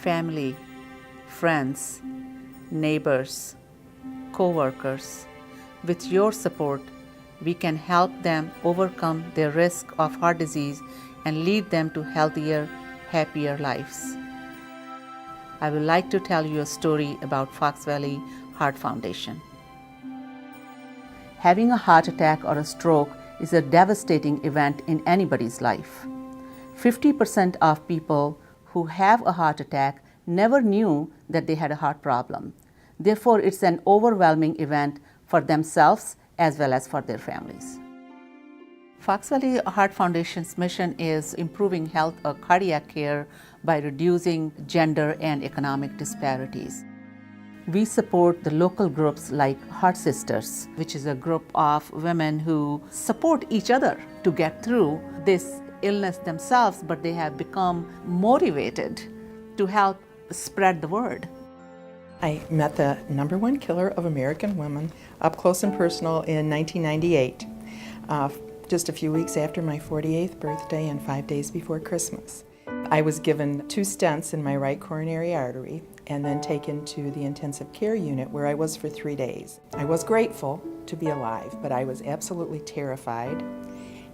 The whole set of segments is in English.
family, friends, neighbors, co-workers. With your support, we can help them overcome their risk of heart disease and lead them to healthier, happier lives. I would like to tell you a story about Fox Valley Heart Foundation. Having a heart attack or a stroke is a devastating event in anybody's life. 50% of people who have a heart attack never knew that they had a heart problem. Therefore, it's an overwhelming event for themselves as well as for their families. Fox Valley Heart Foundation's mission is improving health or cardiac care by reducing gender and economic disparities. We support the local groups like Heart Sisters, which is a group of women who support each other to get through this illness themselves, but they have become motivated to help spread the word. I met the #1 killer of American women up close and personal in 1998, just a few weeks after my 48th birthday and 5 days before Christmas. I was given 2 stents in my right coronary artery and then taken to the intensive care unit where I was for 3 days. I was grateful to be alive, but I was absolutely terrified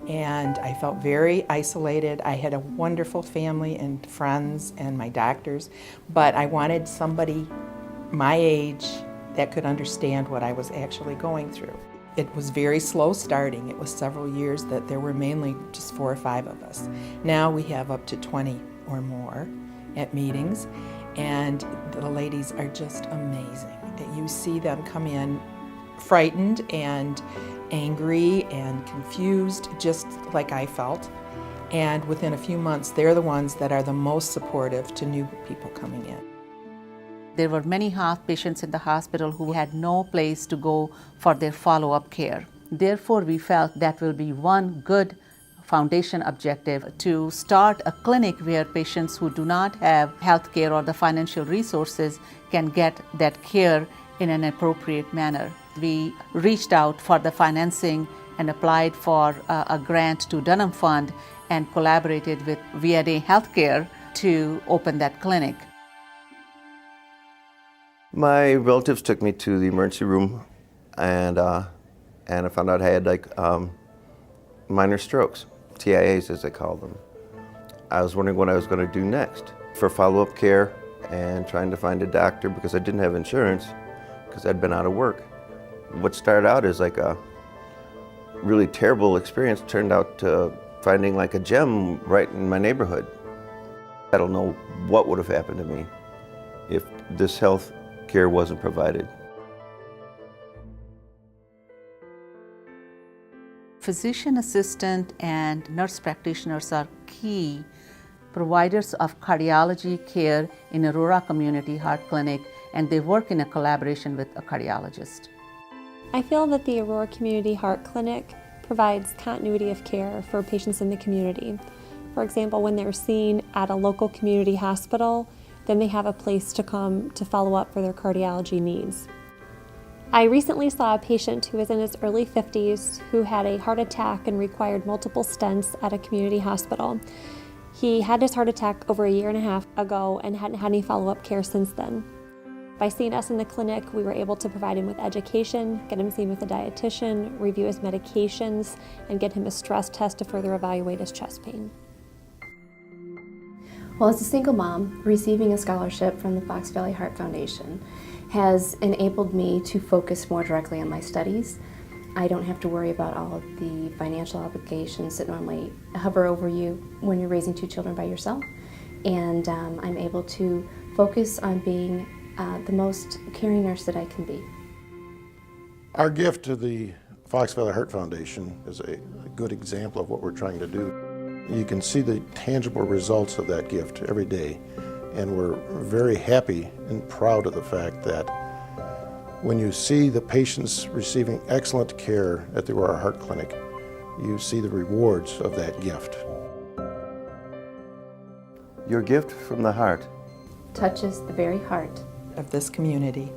and I felt very isolated. I had a wonderful family and friends and my doctors, but I wanted somebody my age that could understand what I was actually going through. It was very slow starting. It was several years that there were mainly just 4 or 5 of us. Now we have up to 20 or more at meetings, and the ladies are just amazing. You see them come in frightened and angry and confused, just like I felt. And within a few months, they're the ones that are the most supportive to new people coming in. There were many heart patients in the hospital who had no place to go for their follow-up care. Therefore, we felt that will be one good foundation objective to start a clinic where patients who do not have health care or the financial resources can get that care in an appropriate manner. We reached out for the financing and applied for a grant to Dunham Fund and collaborated with VNA Healthcare to open that clinic. My relatives took me to the emergency room and I found out I had minor strokes, TIAs as they call them. I was wondering what I was going to do next for follow-up care and trying to find a doctor because I didn't have insurance because I'd been out of work. What started out as like a really terrible experience turned out to finding like a gem right in my neighborhood. I don't know what would have happened to me if this health care wasn't provided. Physician assistant and nurse practitioners are key providers of cardiology care in Aurora Community Heart Clinic, and they work in a collaboration with a cardiologist. I feel that the Aurora Community Heart Clinic provides continuity of care for patients in the community. For example, when they're seen at a local community hospital, then they have a place to come to follow up for their cardiology needs. I recently saw a patient who was in his early 50s who had a heart attack and required multiple stents at a community hospital. He had his heart attack over 1.5 years ago and hadn't had any follow-up care since then. By seeing us in the clinic, we were able to provide him with education, get him seen with a dietitian, review his medications, and get him a stress test to further evaluate his chest pain. Well, as a single mom, receiving a scholarship from the Fox Valley Heart Foundation has enabled me to focus more directly on my studies. I don't have to worry about all of the financial obligations that normally hover over you when you're raising 2 children by yourself. And I'm able to focus on being the most caring nurse that I can be. Our gift to the Fox Valley Heart Foundation is a good example of what we're trying to do. You can see the tangible results of that gift every day, and we're very happy and proud of the fact that when you see the patients receiving excellent care at the Aurora Heart Clinic, you see the rewards of that gift. Your gift from the heart Touches the very heart Of this community.